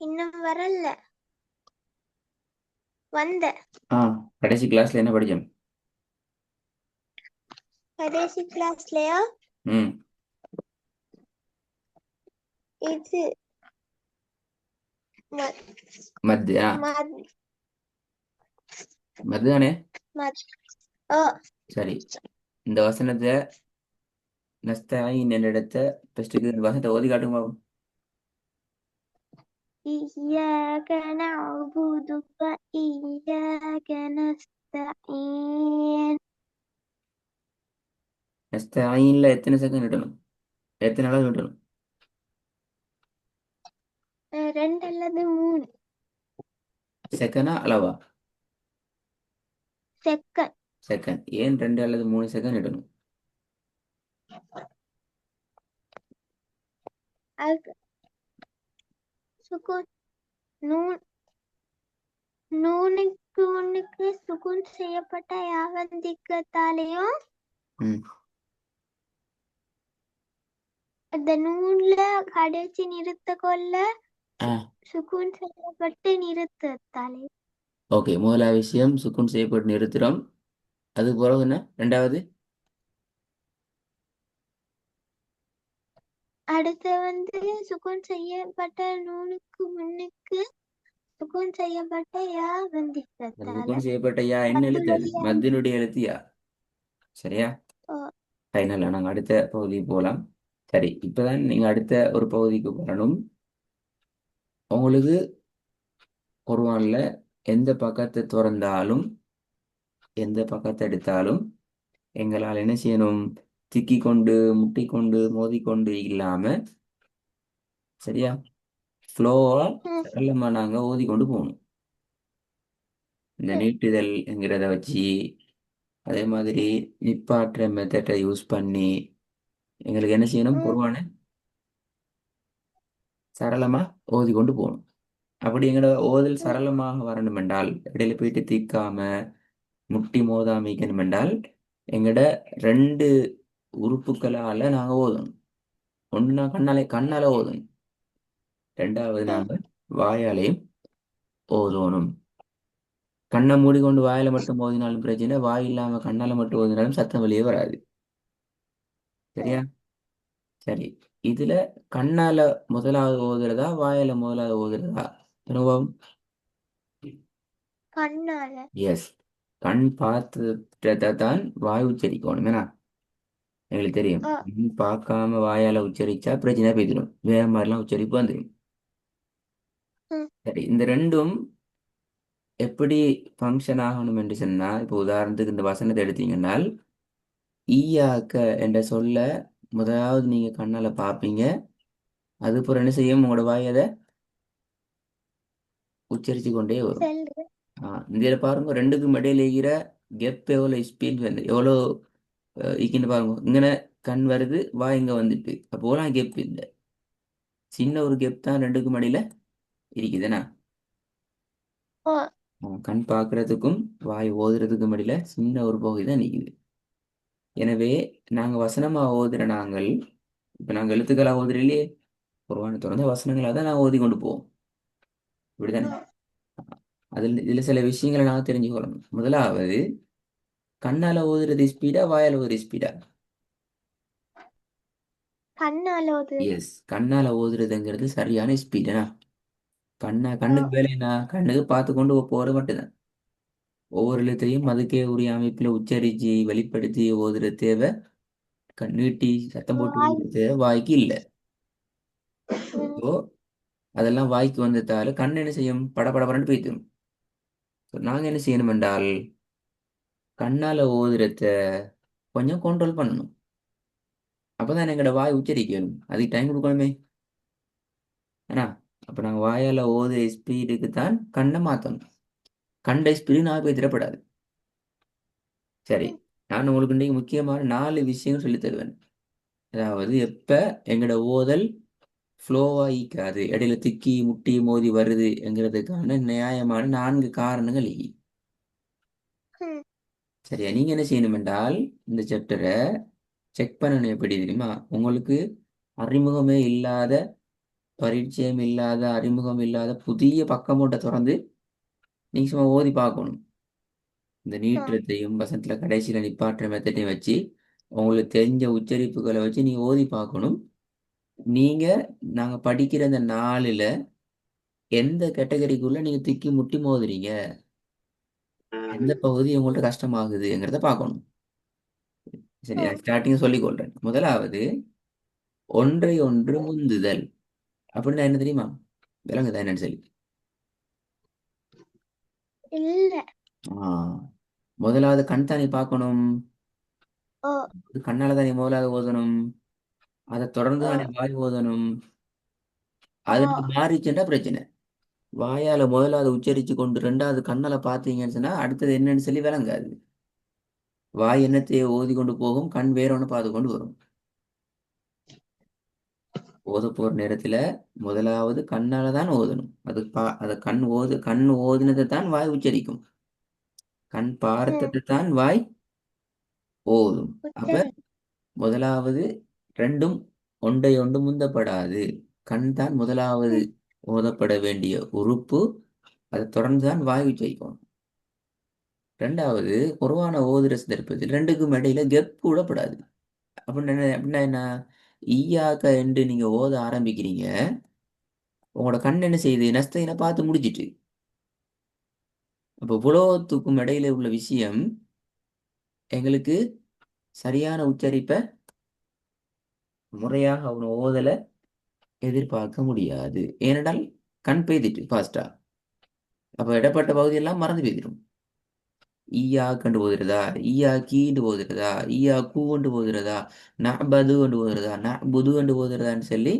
இன்னும் வரல. வந்த ஆ கடைசி கிளாஸ்ல என்ன படிச்சோம்? கடைசி கிளாஸ்லயா ம் இது ம- மத்து ம- மத்து தானே? ம- ஓ சரி, இந்த வசனத்தை நஸ்தாயின் என்ற இடத்த ஃபர்ஸ்ட்டுக்கு இந்த வசனத்தை ஓதி காட்டுங்க பாப்போம். إياك نعبد وإياك نستعين. நஸ்தாயின்ல எத்தனை செகண்ட் விடணும்? எத்தனை அளவு விடணும்? 2 அல்லது 3 செகண்டா அளவா? செகண்ட். செகண்ட். ஏன் 2 அல்லது 3 செகண்ட் விடணும்? அதுக்கு சுக்குன் நூன் நூனுக்கு முன்னுக்கு சுக்குன் செய்யப்பட்ட யாவந்திக்கத்தாலேயும் ம் அந்த நூன்ல கடைசி நிறுத்த கொள்ள ஆ சுக்குன் செய்யப்பட்டு நிறுத்தத்தாலே. ஓகே, முதலாவது விஷயம் சுக்குன் செய்யப்பட்டு நிறுத்துறோம். அது பிறகு என்ன ரெண்டாவது? அடுத்து சுக்குன் செய்யப்பட்ட நூனுக்கு முன்னுக்கு சுக்குன் செய்யப்பட்ட அது யாவந்திக்கத்தால சுக்குன் செய்யப்பட்ட யா என்ன எழுத்து? அது மத்துடைய மத்தினுடைய எழுத்து யா. சரியா? ஃபைனலாக நாங்கள் அடுத்த பகுதிக்கு போகலாம். சரி, இப்போதான் நீங்கள் அடுத்த ஒரு பகுதிக்கு வரணும். உங்களுக்கு குர்ஆன்ல எந்த பக்கத்தை திறந்தாலும் எந்த பக்கத்தை எடுத்தாலும் எங்களால் என்ன செய்யணும்? திக்கி கொண்டு முட்டிக்கொண்டு மோதிக்கொண்டு இல்லாம, சரியா, ஃப்ளோவா சரளமா நாங்க ஓதி கொண்டு போகணும். இந்த நீட்டுதல் என்கிறத வச்சு, அதே மாதிரி நிப்பாட்டுற மெத்தட்டை யூஸ் பண்ணி எங்களுக்கு என்ன செய்யணும்? குர்ஆனை சரளமா ஓதி கொண்டு போகணும். அப்படி எங்களோட ஓதல் சரளமாக வரணும் என்றால், இடையில போயிட்டு திக்காம முட்டி மோதாம இருக்கணும் என்றால், எங்கட 2 உறுப்புகளால நாங்க ஓதணும். ஒண்ணு நான் கண்ணால ஓதணும். ரெண்டாவது நாங்க வாயாலையும் ஓதணும். கண்ணை மூடிக்கொண்டு வாயில மட்டும் ஓதினாலும் பிரச்சனை, வாய் இல்லாம கண்ணால மட்டும் ஓதினாலும் சத்தம் வெளியே வராது. சரியா? சரி, இதுல கண்ணால முதலாவது ஓதுறதா வாயால முதலாவது ஓதுறதா அனுபவம்? கண்ணால. எஸ், கண் பார்த்துட்டதை தான் வாய் உச்சரிக்கணும். ஏன்னா எங்களுக்கு தெரியும், கண் பார்க்காம வாயால உச்சரிச்சா பிரச்சனை போய்த்திடும், வேற மாதிரிலாம் உச்சரிப்பு வந்துடும். சரி, இந்த ரெண்டும் எப்படி ஃபங்க்ஷன் ஆகணும் என்று சொன்னா, இப்போ உதாரணத்துக்கு இந்த வசனத்தை எடுத்தீங்கன்னால், ஈயாக்க என்ற சொல்ல முதலாவது நீங்க கண்ணால பார்ப்பீங்க. அதுக்கப்புறம் என்ன செய்யும்? உங்களோட வாய் அதை உச்சரித்து கொண்டே வரும். செல்று. இதில் பாருங்க, ரெண்டுக்கும் இடையில இருக்கிற கெப் எவ்வளோ ஸ்பீட் வந்து எவ்வளோ இக்கின்னு பாருங்க. இங்கே கண் வருது, வாய் இங்கே வந்துட்டு, அப்போலாம் கெப் இல்லை. சின்ன ஒரு கெப் தான் ரெண்டுக்கும் இடையில இருக்குதுண்ணா. ஓ கண் பார்க்கறதுக்கும் வாய் ஓதுறதுக்கும் இடையில சின்ன ஒரு பகுதி தான் நிற்குது. எனவே நாங்கள் வசனமாக ஓதுற நாங்கள், இப்போ நாங்கள் எழுத்துக்களாக ஓதுறையிலே குர்ஆனை திறந்த வசனங்களாக தான் நாங்கள் ஓதி கொண்டு போவோம். இப்படிதானே? இதில் சில விஷயங்களை நாங்கள் தெரிஞ்சுக்கொள்ளணும். முதலாவது, கண்ணால ஓதுறது ஸ்பீடா வாயால ஓதுறது ஸ்பீடா? கண்ணால ஓதுறது. எஸ், கண்ணால ஓதுறதுங்கிறது சரியான ஸ்பீடுனா. கண்ணுக்கு வேலை என்ன? கண்ணுக்கு பார்த்து கொண்டு போறது மட்டும்தான். ஒவ்வொரு எழுத்தையும் அதுக்கே உரிய அமைப்பில் உச்சரித்து வெளிப்படுத்தி ஓதுற தேவை, நீட்டி சத்தம் போட்டு வாய். ஓதுற தேவை வாய்க்கு இல்லை. ஸோ அதெல்லாம் வாய்க்கு வந்ததால கண் என்ன செய்யும்? படபடபடன்னு போய்த்திடும். ஸோ நாங்கள் என்ன செய்யணும் என்றால், கண்ணால ஓதுறத கொஞ்சம் கண்ட்ரோல் பண்ணணும். அப்பதான் எங்களோட வாய் உச்சரிக்கணும். அதுக்கு டைம் கொடுக்கணுமே. ஏன்னா அப்போ நாங்கள் வாயால் ஓதுற ஸ்பீடுக்கு தான் கண்ணை மாற்றணும். கண்ட ஸ்பீடு நான் போய் திடப்படாது. சரி, நான் உங்களுக்கு இன்றைக்கு முக்கியமான 4 விஷயம் சொல்லித் தருவேன். அதாவது எப்ப எங்களோட ஓதல் ஃப்ளோவா ஈக்காது, இடையில திக்கி முட்டி மோதி வருது என்கிறதுக்கான நியாயமான 4 காரணங்கள் சரியா? நீங்க என்ன செய்யணும் என்றால், இந்த சாப்டரை செக் பண்ணணும். எப்படி தெரியுமா? உங்களுக்கு அறிமுகமே இல்லாத பரிச்சயம் இல்லாத அறிமுகம் இல்லாத புதிய பக்கம் ஒன்றை திறந்து நீங்க சும்மா ஓதி பார்க்கணும். இந்த நீட்டத்தையும் வசனத்துல கடைசியில நிப்பாட்டுற மெத்தட்டையும் வச்சு உங்களுக்கு தெரிஞ்ச உச்சரிப்புகளை வச்சு நீங்க ஓதி பார்க்கணும். நீங்க நாங்க படிக்கிற அந்த நாலுல எந்த கேட்டகரிக்குள்ள நீங்க திக்கி முட்டி மோதுறீங்க, எந்த பகுதி உங்கள்ட்ட கஷ்டமாகுதுங்கிறத பார்க்கணும். சரி, நான் ஸ்டார்டிங் சொல்லிக் கொள்றேன். முதலாவது ஒன்றை ஒன்று முந்துதல். அப்படின்னா என்ன தெரியுமா? விளங்குதா என்னன்னு சொல்லி? இல்ல. ஆ, முதலாவது கண் தானே பார்க்கணும். ஓ. கண்ணால தானே முதலாவது ஓதணும். அதை தொடர்ந்து ஓ. தானே வாய் ஓதணும். ஓ. அது மாறிச்சுன்னா பிரச்சனை. வாயால முதலாவது உச்சரிச்சு கொண்டு ரெண்டாவது கண்ணால பார்த்தீங்கன்னு சொன்னா அடுத்தது என்னன்னு சொல்லி விளங்காது. வாய் எண்ணத்தையே ஓதி கொண்டு போகும், கண் வேற ஒன்று பார்த்து கொண்டு வரும். ஓத போற நேரத்துல முதலாவது கண்ணால தான் ஓதணும். அதை கண் ஓதினதை தான் வாய் உச்சரிக்கும். கண் பார்த்ததை தான் வாய் ஓதும். அப்ப உச்சரி. முதலாவது ரெண்டும் ஒன்றை ஒன்று முந்தப்படாது. கண் தான் முதலாவது ஓதப்பட வேண்டிய உறுப்பு. அதை தொடர்ந்து தான் வாய் உச்சரிக்கும். ரெண்டாவது குர்ஆனை ஓதுற சந்தர்ப்பத்தில் ரெண்டுக்கும் இடையில கெப் விடப்படாது. அப்படின்னா என்ன? ஈயாக்க என்று நீங்க ஓத ஆரம்பிக்கிறீங்க, உங்களோட கண் என்ன செய்யுது? நஸ்தைனை பார்த்து முடிச்சிட்டு. அப்போ புலோகத்துக்கும் இடையில உள்ள விஷயம் எங்களுக்கு சரியான உச்சரிப்பை முறையாக அவனை ஓதலை எதிர்பார்க்க முடியாது. ஏனென்றால் கண் பெய்திட்டு ஃபாஸ்டா. அப்போ இடப்பட்ட பகுதியெல்லாம் மறந்து பெய்திடும். ஈயா கண்டு போதுறதா, ஈயா கீண்டு போதுறதா, ஈயா கூண்டு போதுறதா, நபது கண்டு போதுறதா, புது கண்டு போதுறதான்னு சொல்லி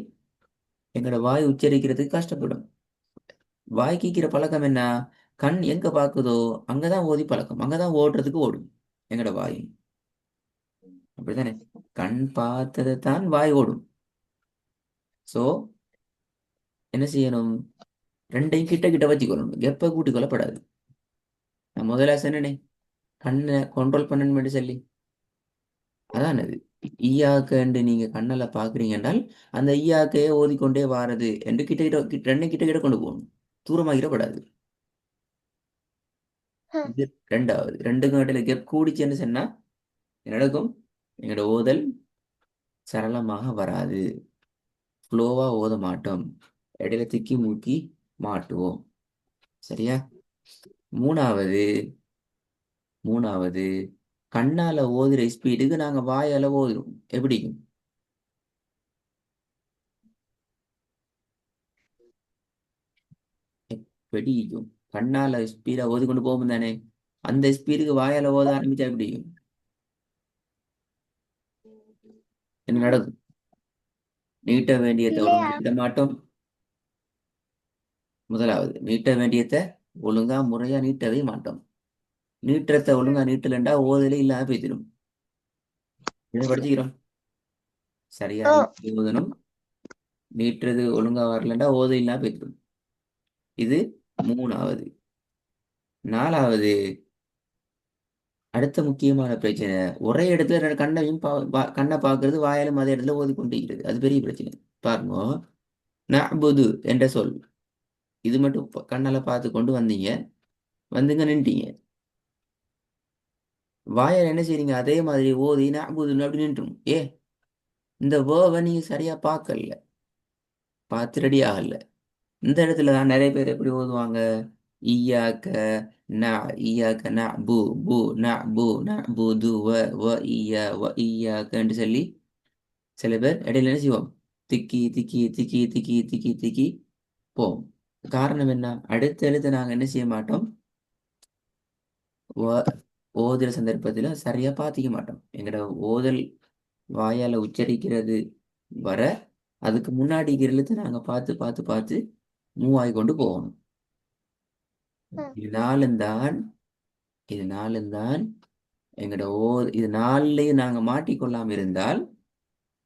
எங்களோட வாய் உச்சரிக்கிறதுக்கு கஷ்டப்படும். வாய் கீக்கிற பழக்கம் என்ன? கண் எங்க பாக்குதோ அங்கதான் ஓதி பழக்கம், அங்கதான் ஓடுறதுக்கு ஓடும் எங்களோட வாய். அப்படித்தானே? கண் பார்த்ததை தான் வாய் ஓடும். சோ என்ன செய்யணும்? ரெண்டையும் கிட்ட கிட்ட வச்சுக்கணும், கெப்ப கூட்டி கொள்ளப்படாது. நான் முதல்ல சொன்னேனே கண்ணை கண்ட்ரோல் பண்ணணும் சொல்லி, அதான் அது. ஈயாக்கன்று நீங்க கண்ணல பாக்குறீங்கன்றால் அந்த ஈயாக்கையே ஓதிக்கொண்டே வாரது என்று ரெண்டு கிட்ட கிட்ட கொண்டு போகணும், தூரமாகிடப்படாது. இது ரெண்டாவது. ரெண்டுக்கும் இடையில கெப் கூடிச்சுன்னு சொன்னா என்ன நடக்கும்? எங்களோட ஓதல் சரளமாக வராது, ஃப்ளோவா ஓத மாட்டோம், இடையில திக்கி மூக்கி மாட்டுவோம். சரியா? மூணாவது மூணாவது கண்ணால ஓதுற ஸ்பீடுக்கு நாங்க வாயால ஓதுறோம். எப்படி? வெடிக்கும். கண்ணால ஸ்பீடா ஓதி கொண்டு போகும் தானே, அந்த ஸ்பீடுக்கு வாயால ஓத ஆரம்பிச்சா எப்படி இருக்கும்? என்ன நடக்கும்? நீட்ட வேண்டியதை ஒழுங்கா இல்லையா? நீட்ட மாட்டோம். முதலாவது நீட்ட வேண்டியதை ஒழுங்கா முறையா நீட்டவே மாட்டோம். நீட்டுறத ஒழுங்கா நீட்டலண்டா ஓதலே இல்லாம போய்த்திடும். இதை படிச்சுக்கிறோம். சரியா ஓ. நீட்டி ஓதணும். நீட்டுறது ஒழுங்கா வரலண்டா ஓத இல்லாம போய்த்திடும். இது மூணாவது. நாலாவது அடுத்த முக்கியமான பிரச்சனை, ஒரே இடத்துல ரெண்டு கண்ணையும் கண்ணை பார்க்கறது, வாயாலும் அதே இடத்துல ஓதி கொண்டிருக்கிறது. அது பெரிய பிரச்சனை. பாருங்க, நஅ்புது என்ற சொல் இது மட்டும் கண்ணால பார்த்து கொண்டு வந்தீங்க, வந்துங்க நின்ட்டீங்க. வாயால் என்ன செய்றீங்க? அதே மாதிரி ஓதி நஅ்புதுன்னு அப்படி நின்றும். இந்த வேர்வை நீங்க சரியா பார்க்கல, பார்த்து ரெடி ஆகல. இந்த இடத்துல தான் நிறைய பேர் எப்படி ஓதுவாங்க? ஈயாக்க ந ஈயாக்க ந பூ பூ ந பூ ந புது வ ஈயா ஈயாக்கன்னு சொல்லி சில பேர் இடையில என்ன செய்வோம்? திக்கி திக்கி திக்கி திக்கி திக்கி திக்கி போவோம். காரணம் என்ன? அடுத்த எழுத்து நாங்க என்ன செய்ய மாட்டோம், ஓதுற சந்தர்ப்பத்தில் சரியா பாத்திக்க மாட்டோம். எங்களோட ஓதல் வாயால உச்சரிக்கிறது வர அதுக்கு முன்னாடி எழுத்து நாங்க பார்த்து பார்த்து பார்த்து மூவ் ஆகி கொண்டு போகணும். இதனாலும் தான் இதனாலும் தான் எங்களோட இது நாலுலையும் நாங்க மாட்டிக்கொள்ளாம இருந்தால்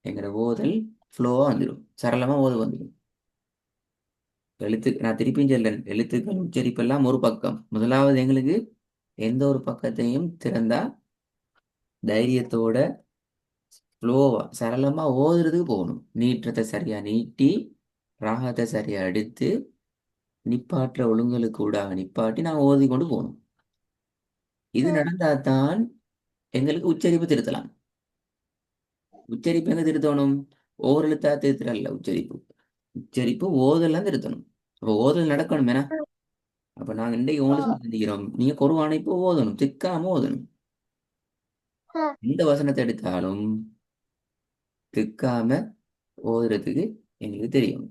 எங்களோட ஓதல் ஃப்ளோவா வந்துடும், சரளமா ஓத வந்துடும். நான் திருப்பியும் சொல்றேன், எழுத்துக்கள் உச்சரிப்பெல்லாம் ஒரு பக்கம். முதலாவது எங்களுக்கு எந்த ஒரு பக்கத்தையும் திறந்தா தைரியத்தோட ஃப்ளோவா சரளமா ஓதுறதுக்கு போகணும். நீட்டுறதை சரியா நீட்டி ராகத்தை சரியா எடுத்து நிப்பாட்டுற ஒழுங்கலுக்கு கூடாக நிப்பாட்டி நான் ஓதி கொண்டு போகணும். இது நடந்தாதான் எங்களுக்கு உச்சரிப்பு திருத்தலாம். உச்சரிப்பு எங்க திருத்தணும்? ஓர் எழுத்தா திருத்தல உச்சரிப்பு. உச்சரிப்பு ஓதெல்லாம் திருத்தணும். அப்போ ஓதல் நடக்கணும் என்ன? அப்ப நாங்க இன்றைக்கு உங்களுக்கு சிந்திக்கிறோம், நீங்க குர்ஆனை இப்போ ஓதணும், திக்காம ஓதணும். எந்த வசனத்தை எடுத்தாலும் திக்காம ஓதுறதுக்கு எங்களுக்கு தெரியும்.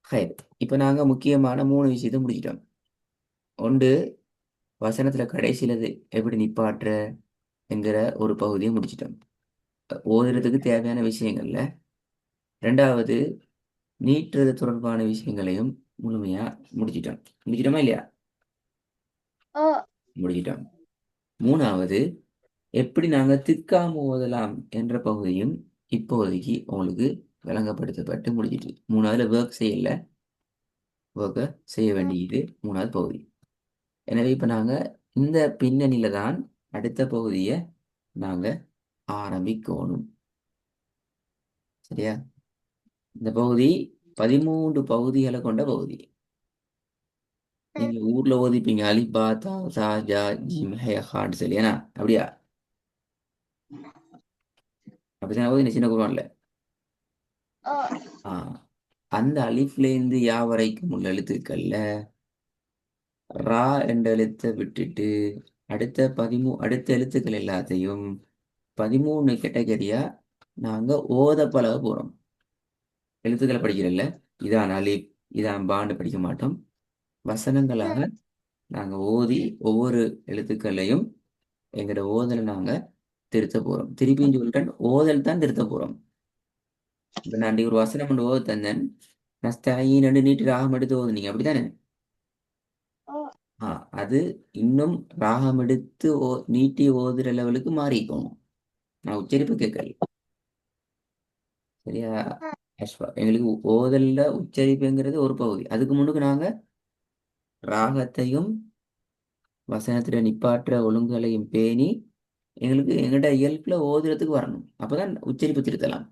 ஹைர். இப்ப நாங்க முக்கியமான 3 விஷயத்தை முடிச்சிட்டோம். ஒன்று, வசனத்துல கடைசியில எப்படி நிப்பாட்டுற என்கிற ஒரு பகுதியை முடிச்சிட்டோம். ஓதுறதுக்கு தேவையான விஷயங்கள்ல. ரெண்டாவது, நீட்டுறது தொடர்பான விஷயங்களையும் முழுமையா முடிச்சிட்டோம். முடிச்சிட்டோமா இல்லையா? முடிச்சிட்டோம். மூணாவது, எப்படி நாங்க திக்காம ஓதலாம் என்ற பகுதியும் இப்போதைக்கு உங்களுக்கு விளங்கப்படுத்தப்பட்டு முடிஞ்சிட்டு. மூணாவதுல ஒர்க் செய்யல, ஒர்க்கை செய்ய வேண்டியது மூணாவது பகுதி. எனவே இப்ப நாங்க இந்த பின்னணியில தான் அடுத்த பகுதியை நாங்க ஆரம்பிக்கணும். சரியா? இந்த பகுதி 13 பகுதிகளை கொண்ட பகுதி. நீங்க ஊர்ல ஓதிப்பீங்க அலிஃப் பா தா சா ஜா ஜீம் ஹே ஹான்னு சொல்லி, ஏன்னா அப்படியா? அப்படிதான் ஓதி சின்ன குரான்ல. ஆ, அந்த அலிஃப்ல இருந்து யா வரைக்கும் உள்ள எழுத்துக்கள்ல ரா என்ற எழுத்தை விட்டுட்டு அடுத்த எழுத்துக்கள் எல்லாத்தையும் 13 கேட்டகரியா நாங்க ஓத பழக போறோம். எழுத்துக்களை படிக்கிறல்ல, இதான் அலிப் இதான் பாண்டு படிக்க மாட்டோம். வசனங்களாக நாங்க ஓதி ஒவ்வொரு எழுத்துக்களையும் எங்களோட ஓதலை நாங்க திருத்த போறோம். திருப்பியும் சொல்லிட்டேன், ஓதல் தான் திருத்த போறோம். இப்ப நான் ஒரு வசனம் கொண்டு ஓத தந்தேன், நஸ்தாயின் நீட்டு ராகம் எடுத்து ஓதுனீங்க அப்படித்தானே? ஆ, அது இன்னும் ராகம் எடுத்து நீட்டி ஓதுற லெவலுக்கு மாறிக்கும். நான் உச்சரிப்பு கேட்கல. சரியா? அஸ்வா, எங்களுக்கு ஓதல்ல உச்சரிப்புங்கிறது ஒரு பகுதி. அதுக்கு முன்னுக்கு நாங்க ராகத்தையும் வசனத்துல நிப்பாற்ற ஒழுங்குகளையும் பேணி எங்களுக்கு எங்கள்ட இயல்புல ஓதுறதுக்கு வரணும். அப்பதான் உச்சரிப்பு திருத்தலாம்.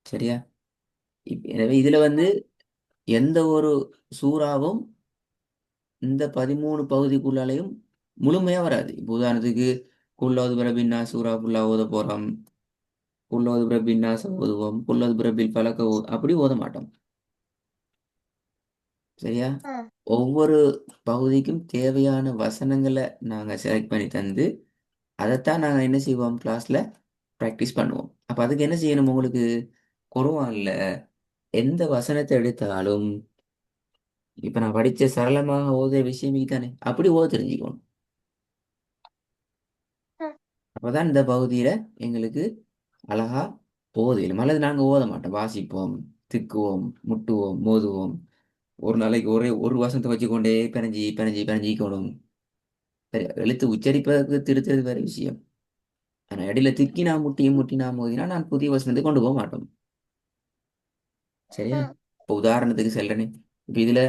சரியா? எனவே இதுல எந்த ஒரு சூறாவும் இந்த 13 பகுதிக்குள்ளாலையும் முழுமையா வராது. இப்போ உதாரணத்துக்கு குல்லோது பிரபின்னா சூறா ஃபுல்லா ஓத போறோம், குல்லோது பிரபின்னா ஓதுவோம், குல்லோது பிரபில் பழக்க அப்படி ஓத மாட்டோம். சரியா? ஒவ்வொரு பகுதிக்கும் தேவையான வசனங்களை நாங்க செலக்ட் பண்ணி தந்து அதைத்தான் நாங்க என்ன செய்வோம், கிளாஸ்ல ப்ராக்டிஸ் பண்ணுவோம். அப்ப அதுக்கு என்ன செய்யணும்? உங்களுக்கு குர்ஆன்ல எந்த வசனத்தை எடுத்தாலும் இப்ப நான் படிச்ச சரளமாக ஓதுற விஷயம் தானே, அப்படி ஓத தெரிஞ்சுக்கணும். அப்பதான் இந்த பகுதியில எங்களுக்கு அழகா ஓதிடும். அல்லது நாங்க ஓத மாட்டோம், வாசிப்போம், திக்குவோம், முட்டுவோம், மோதுவோம். ஒரு நாளைக்கு ஒரே ஒரு வசனத்தை வச்சுக்கொண்டே பிணைஞ்சி பிணைஞ்சி பிணைஞ்சிக்கணும். சரி, எழுத்து உச்சரிப்பதற்கு திருத்துறது வேற விஷயம். ஆனா இடையில திக்கி நான் முட்டி நான் மோதினா நான் புதிய வசனத்தை கொண்டு போக மாட்டோம். சரியா? இப்போ உதாரணத்துக்கு சொல்றேனே, இப்போ இதுல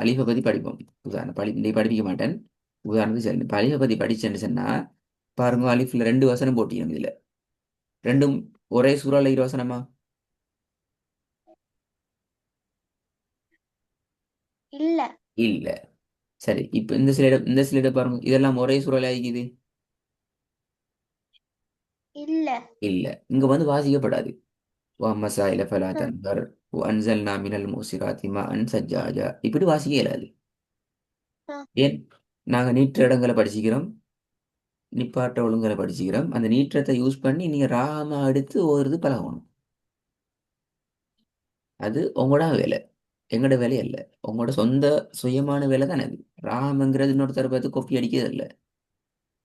அலிஃபை பத்தி படிப்போம். உதாரணம் இன்னைக்கு படிப்பிக்க மாட்டேன். உதாரணத்துக்கு சொல்றேன், இப்போ அலிஃபை பத்தி படிச்சேன்னு சொன்னா பாருங்க, அலிஃப்ல 2 வசனம் போட்டியும் இதுல. ரெண்டும் ஒரே சூறால 2 வசனமா? இல்ல. இல்ல. சரி, இப்போ இந்த ஸ்லைட பாருங்க, இதெல்லாம் ஒரே சூறால ஆகிக்குது. இல்ல. இல்ல, இங்க வாசிக்கப்படாது. மசாயில ஃபலா தன்ஹர் அன்சல்னா மினல் மூசிராத்தி மாஅன் சஜ்ஜாஜா இப்படி வாசிக்க இயலாது. ஏன்? நாங்க நீற்ற இடங்களை படிச்சுக்கிறோம், நிப்பாட்ட ஒழுங்கலை படிச்சுக்கிறோம். அந்த நீற்றத்தை யூஸ் பண்ணி நீங்க ராகமா எடுத்து ஓதுறது பழகணும். அது உங்களோட வேலை, எங்களோட வேலை அல்ல. உங்களோட சொந்த சுயமான வேலை தானே அது. ராகம்ங்கிறது இன்னொருத்தர பார்த்து கொப்பி அடிக்கிறது இல்லை.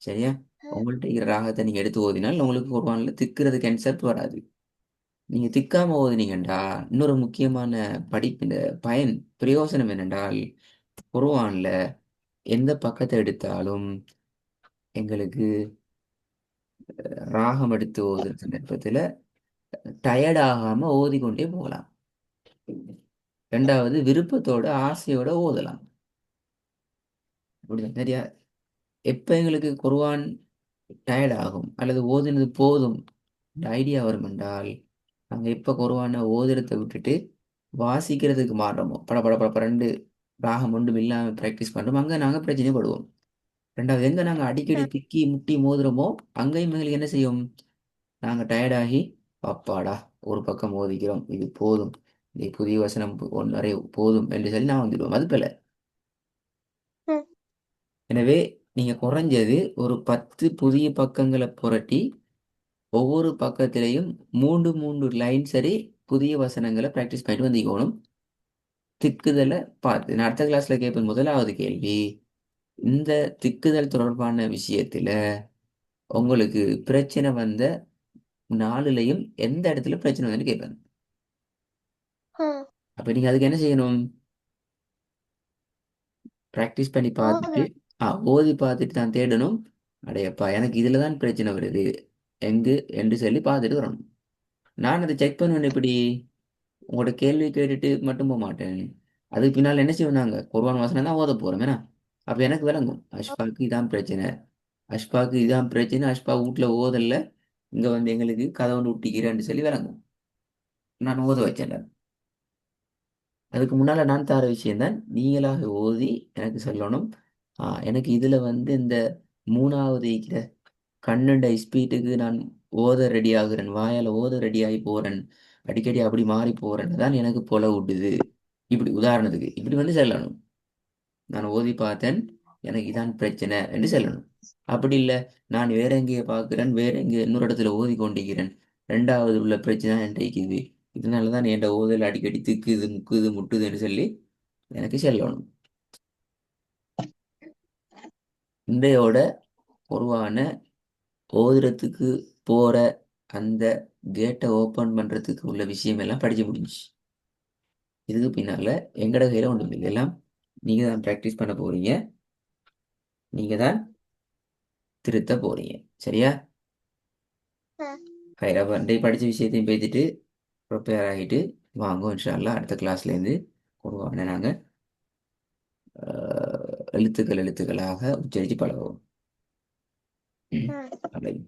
சரியா? உங்கள்ட்ட இருக்கிற ராகத்தை நீங்க எடுத்து ஓதினால் உங்களுக்கு குர்ஆன்ல திக்கிறது கன்செப்ட் வராது. நீங்க திக்காம ஓதுனீங்கன்றா இன்னொரு முக்கியமான இந்த பயன் பிரயோசனம் என்னென்றால், குர்ஆன்ல எந்த பக்கத்தை எடுத்தாலும் எங்களுக்கு ராகம் எடுத்து ஓதுற சந்தர்ப்பத்துல டயர்ட் ஆகாம ஓதிக்கொண்டே போகலாம். ரெண்டாவது, விருப்பத்தோட ஆசையோட ஓதலாம். அப்படிதான். சரியா? எப்ப எங்களுக்கு குர்ஆன் டயர்ட் ஆகும் அல்லது ஓதினது போதும் ஐடியா வரும் என்றால் நாங்கள் எப்போ குருவான ஓதுறதை விட்டுட்டு வாசிக்கிறதுக்கு மாறுறோமோ பட பட பட பரண்டு ராகம் ஒன்றும் இல்லாமல் ப்ராக்டிஸ் பண்ணுறோம், அங்கே நாங்கள் பிரச்சனைப்படுவோம். ரெண்டாவது, எங்கே நாங்கள் அடிக்கடி ம், திக்கி முட்டி மோதுறோமோ அங்கேயும் எங்களுக்கு என்ன செய்யும், நாங்கள் டயர்டாகி அப்பாடா ஒரு பக்கம் மோதிக்கிறோம், இது போதும், இந்த புதிய வசனம் நிறைய போதும் என்று சொல்லி நான் வந்துடுவோம். அது போல. ம், எனவே நீங்கள் குறைஞ்சது ஒரு 10 புதிய பக்கங்களை புரட்டி ஒவ்வொரு பக்கத்திலையும் மூன்று மூன்று லைன் சரி புதிய வசனங்களை ப்ராக்டிஸ் பண்ணிட்டு வந்திக்கணும். திக்குதலை பார்த்து நான் அடுத்த கிளாஸ்ல கேட்பேன். முதலாவது கேள்வி, இந்த திக்குதல் தொடர்பான விஷயத்துல உங்களுக்கு பிரச்சனை வந்த நாலுலையும் எந்த இடத்துல பிரச்சனை வந்து கேட்பேன். ம். அப்ப நீங்க அதுக்கு என்ன செய்யணும், ப்ராக்டிஸ் பண்ணி பார்த்துட்டு ஓதணும். ஓதி பார்த்துட்டு தான் தேடணும். அடையப்பா எனக்கு இதுல தான் பிரச்சனை வருது எங்கு என்று சொல்லி பார்த்துட்டு வரணும். நான் அதை செக் பண்ணுவேன். எப்படி, உங்களோட கேள்வி கேட்டுட்டு மட்டும் போக மாட்டேன். அதுக்கு பின்னால் என்ன செய்வோம், நாங்கள் குர்ஆன் வசனம் தான் ஓத போறோம் ஏன்னா. அப்போ எனக்கு விளங்கும் அஷ்பாக்கு இதான் பிரச்சனை, அஷ்பாக்கு இதான் பிரச்சனை, அஷ்பா வீட்டில் ஓதல்ல, இங்கே வந்து எங்களுக்கு கதை ஒன்று விட்டிக்கிறேன்னு சொல்லி விளங்கும். நான் ஓத வச்சேன். அதுக்கு முன்னால நான் தர விஷயம்தான் நீங்களாக ஓதி எனக்கு சொல்லணும். எனக்கு இதுல வந்து இந்த மூணாவது இருக்கிற கண்ணுண்ட ஸ்பீட்டுக்கு நான் ஓத ரெடி ஆகுறேன், வாயால ஓத ரெடி ஆகி போறேன், அடிக்கடி அப்படி மாறி போறேன்னு தான் எனக்கு போல விடுது. இப்படி உதாரணத்துக்கு இப்படி வந்து சொல்லணும். நான் ஓதி பார்த்தேன், எனக்கு இதான் பிரச்சனை என்று சொல்லணும். அப்படி இல்லை, நான் வேற எங்கேயோ பார்க்கிறேன், வேற எங்கேயோ இன்னொரு இடத்துல ஓதி கொண்டிருக்கிறேன், ரெண்டாவது உள்ள பிரச்சனை என்கிட்ட இருக்குது, இதனால தான் என் ஓதல் அடிக்கடி திக்குது முக்குது முட்டுதுன்னு சொல்லி எனக்கு சொல்லணும். இன்றையோட உருவான ஓதுறதுக்கு போற அந்த கேட்டை ஓப்பன் பண்றதுக்கு உள்ள விஷயம் எல்லாம் படிச்சு முடிஞ்சுச்சு. இதுக்கு பின்னால எங்கட கையில ஒன்றும் இல்லை, எல்லாம் நீங்க தான் ப்ராக்டிஸ் பண்ண போறீங்க, நீங்க தான் திருத்த போறீங்க. சரியா? ம். அப்போ அன்றைய படித்த விஷயத்தையும் பேசிட்டு ப்ரிப்பேர் ஆகிட்டு வாங்க, இன்ஷா அல்லாஹ் அடுத்த கிளாஸ்லேருந்து உருவான நாங்கள் எழுத்துக்களாக உச்சரித்து பழகுவோம். ம். நல்லது.